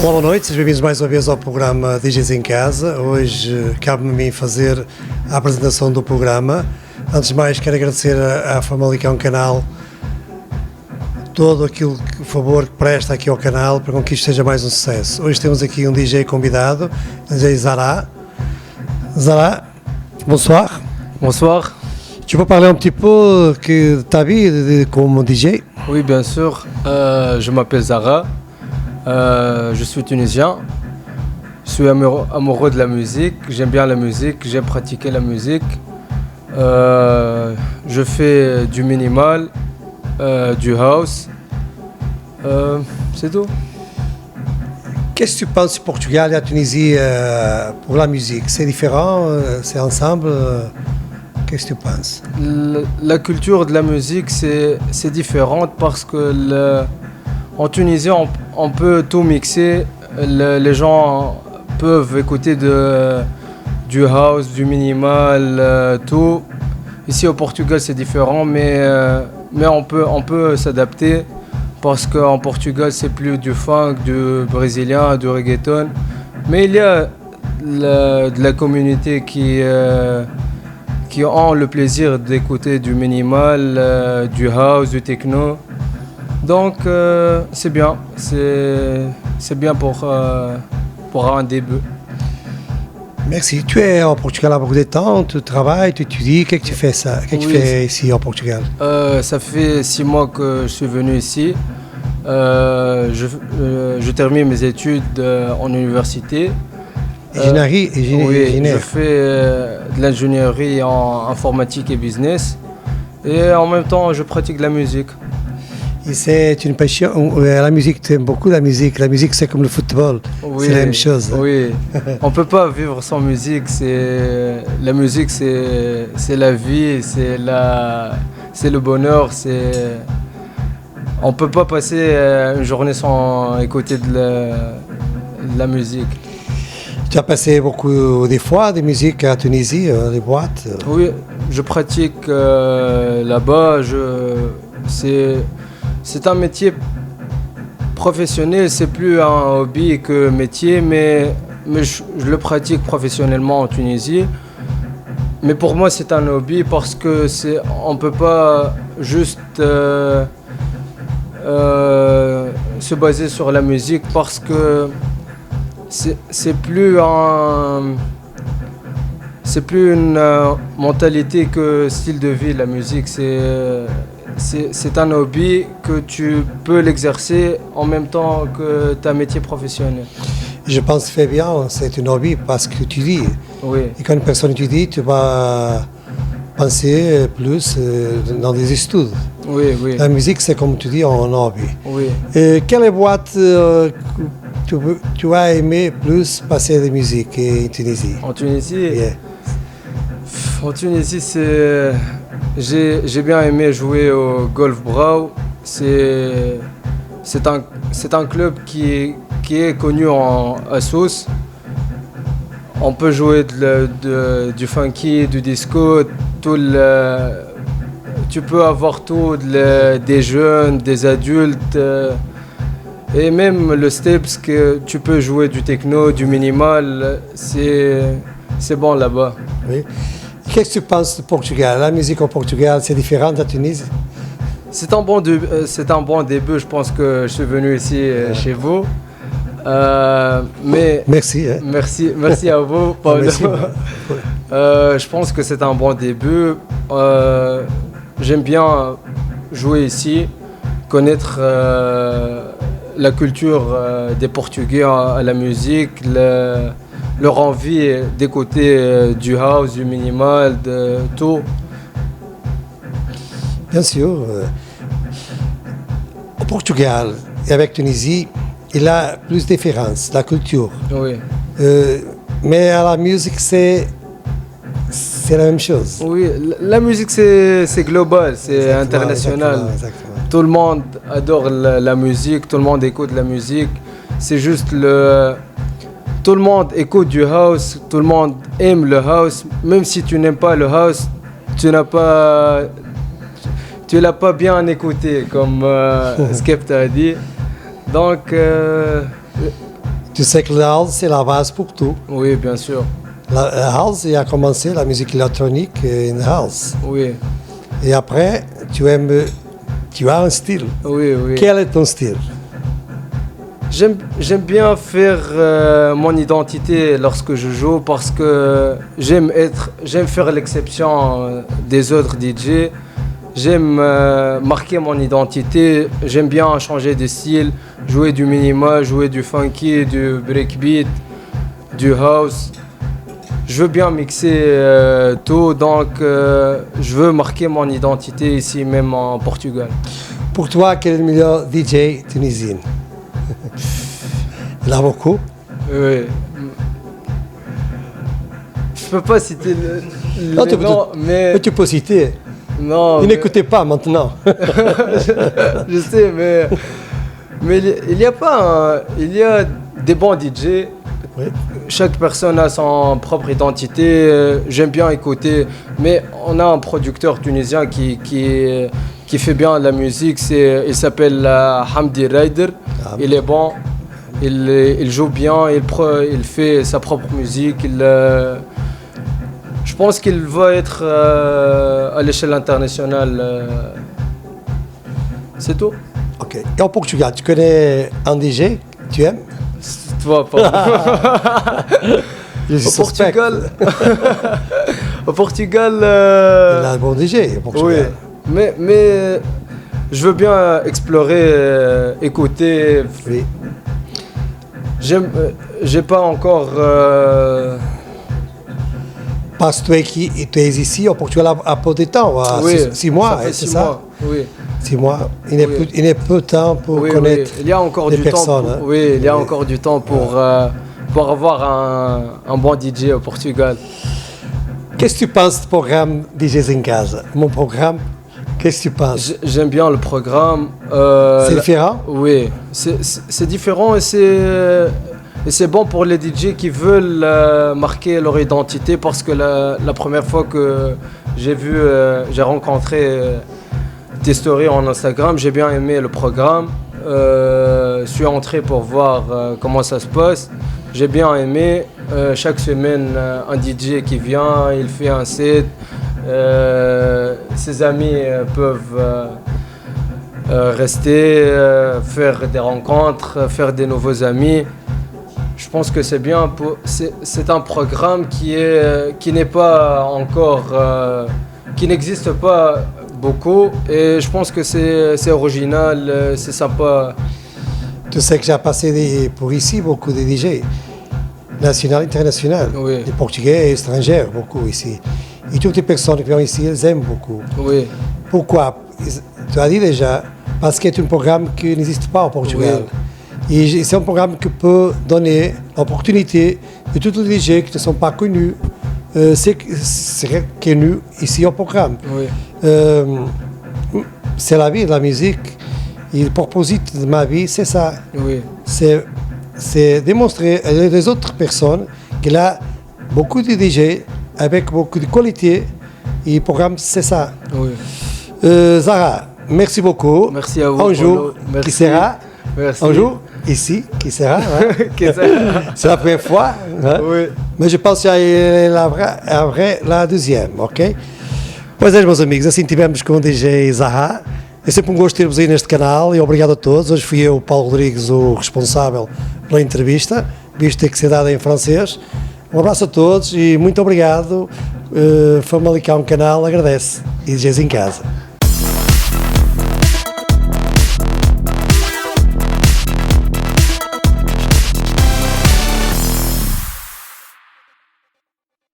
Olá, boa noite, sejam bem-vindos mais uma vez ao programa DJs em Casa. Hoje cabe-me a mim fazer a apresentação do programa. Antes de mais, quero agradecer à Famalicão Canal todo aquilo que, o favor que presta aqui ao canal para que isto seja mais um sucesso. Hoje temos aqui um DJ convidado, DJ Zara. Zara, bonsoir. Bonsoir. Tu peux parler un petit peu de ta vie comme DJ? Oui, bien sûr. Je m'appelle Zara. Je suis tunisien. Je suis amoureux de la musique. J'aime bien la musique. J'aime pratiquer la musique. Je fais du minimal, du house. C'est tout. Qu'est-ce que tu penses du Portugal et la Tunisie pour la musique? C'est différent? C'est ensemble? Qu'est-ce que tu penses? La culture de la musique, c'est différente parce que en Tunisie, on peut tout mixer. Les gens peuvent écouter du house, du minimal, tout. Ici au Portugal, c'est différent, mais on peut s'adapter parce qu'en Portugal, c'est plus du funk, du brésilien, du reggaeton. Mais il y a de la communauté qui ont le plaisir d'écouter du minimal, du house, du techno. Donc c'est bien, c'est bien pour un début. Merci. Tu es au Portugal à beaucoup de temps, tu travailles, tu étudies, qu'est-ce que tu fais ça? Qu'est-ce que tu fais ici au Portugal? Ça fait 6 mois que je suis venu ici. Je termine mes études en université. Ingénierie? Oui, je fais de l'ingénierie en informatique et business. Et en même temps, je pratique la musique. Et c'est une passion. La musique, tu aimes beaucoup la musique. La musique, c'est comme le football. Oui, c'est la même chose. Oui, on ne peut pas vivre sans musique. La musique, c'est la vie, c'est le bonheur. On ne peut pas passer une journée sans écouter de la musique. Tu as passé beaucoup des fois de musique à Tunisie, les boîtes? Oui, je pratique là-bas. C'est un métier professionnel, c'est plus un hobby que métier, mais je le pratique professionnellement en Tunisie. Mais pour moi, c'est un hobby parce que on peut pas juste se baser sur la musique parce que c'est plus une mentalité que style de vie. La musique, c'est un hobby que tu peux l'exercer en même temps que ta métier professionnel. Je pense que tu fais bien, c'est un hobby parce que tu dis. Oui. Et quand une personne étudie, tu vas penser plus dans des études. Oui, oui. La musique, c'est comme tu dis, un hobby. Oui. Et quelle boîte tu as aimé plus passer de musique en Tunisie? En Tunisie? Yeah. En Tunisie, j'ai bien aimé jouer au Golf Brau. C'est un club qui est connu à Sousse. On peut jouer du funky, du disco, tu peux avoir tout, des jeunes, des adultes, et même le steps que tu peux jouer du techno, du minimal, c'est bon là-bas. Oui. Qu'est-ce que tu penses du Portugal? La musique au Portugal, c'est différent de la Tunisie? C'est un bon début. Je pense que je suis venu ici chez vous. Mais merci. Hein? Merci à vous, Paulo. Merci. Je pense que c'est un bon début. J'aime bien jouer ici, connaître la culture des Portugais à la musique, leur envie d'écouter du house, du minimal, de tout. Bien sûr. Au Portugal et avec Tunisie, il y a plus de différences, la culture. Oui. Mais à la musique, c'est la même chose. Oui, la musique, c'est global, c'est international. Exactement. Tout le monde adore la musique, tout le monde écoute la musique. C'est juste tout le monde écoute du house, tout le monde aime le house. Même si tu n'aimes pas le house, tu l'as pas bien écouté, comme Skepta a dit. Donc, Tu sais que la house, c'est la base pour tout. Oui, bien sûr. La house, il a commencé la musique électronique in house. Oui, Et après, tu as un style. oui, oui. Quel est ton style? J'aime bien faire mon identité lorsque je joue parce que j'aime faire l'exception des autres DJ. J'aime marquer mon identité. J'aime bien changer de style, jouer du minimal, jouer du funky, du breakbeat, du house. Je veux bien mixer tout, donc je veux marquer mon identité ici même en Portugal. Pour toi, quel est le meilleur DJ tunisien? Il y en a beaucoup. Oui. Je peux pas citer Non, les noms, mais tu peux citer. non. Il n'écoutez pas maintenant. Je sais, mais il y a pas, il y a des bons DJ. Oui. Chaque personne a son propre identité. J'aime bien écouter, mais on a un producteur tunisien qui fait bien la musique. Il s'appelle Hamdi Raider. Ah. Il est bon. Il joue bien. Il fait sa propre musique. Je pense qu'il va être à l'échelle internationale. C'est tout. Ok. Et au Portugal, tu connais un DJ? Tu aimes? Toi, pas. Je suis Au suspect. Portugal. Au Portugal. Il a un bon DJ au Portugal. Oui, mais je veux bien explorer, écouter. Oui. J'ai pas encore. Parce que tu es ici au Portugal à peu de temps, à Oui, 6 mois, ça fait c'est 6 ça? mois, oui. 6 mois. Il Oui. n'est peu de temps pour Oui, connaître oui. Il y a encore les du personnes. temps. Hein. Oui, il y a encore du temps pour avoir un bon DJ au Portugal. Qu'est-ce que tu penses du programme DJs in Casa? Mon programme, qu'est-ce que tu penses? J'aime bien le programme. C'est différent? Oui, c'est différent et c'est bon pour les DJ qui veulent marquer leur identité parce que la première fois que j'ai rencontré tes stories en Instagram, j'ai bien aimé le programme. Je suis entré pour voir comment ça se passe. J'ai bien aimé. Chaque semaine, un DJ qui vient, il fait un set. Ses amis peuvent rester, faire des rencontres, faire des nouveaux amis. Je pense que c'est bien. C'est un programme qui n'est pas encore, qui n'existe pas beaucoup. Et je pense que c'est original, c'est sympa. Tu sais que j'ai passé pour ici beaucoup de DJ, national, international, Oui. des Portugais et étrangers, beaucoup ici. Et toutes les personnes qui viennent ici, elles aiment beaucoup. Oui, Pourquoi? Tu as dit déjà, parce que c'est un programme qui n'existe pas au Portugal. Et c'est un programme qui peut donner l'opportunité de tous les DJ qui ne sont pas connus, c'est connus ici au programme. oui, C'est la vie de la musique. Et le proposition de ma vie, c'est ça. oui, C'est démontrer à les autres personnes qu'il y a beaucoup de DJ avec beaucoup de qualité. Et le programme, c'est ça. oui. Zara, merci beaucoup. Merci à vous. Un jour, Paulo. Merci. qui sera? Merci. Un jour, ici, qui sera? Hein? Qu'est-ce que C'est la première fois. Hein? Oui. Mas eu penso já lá deuxième, ok? Pois é, meus amigos, assim tivemos com o DJ Zaha. É sempre um gosto ter-vos aí neste canal e obrigado a todos. Hoje fui eu, Paulo Rodrigues, o responsável pela entrevista, visto ter que ser dada em francês. Um abraço a todos e muito obrigado. Famalicão Canal agradece. E DJs em Casa.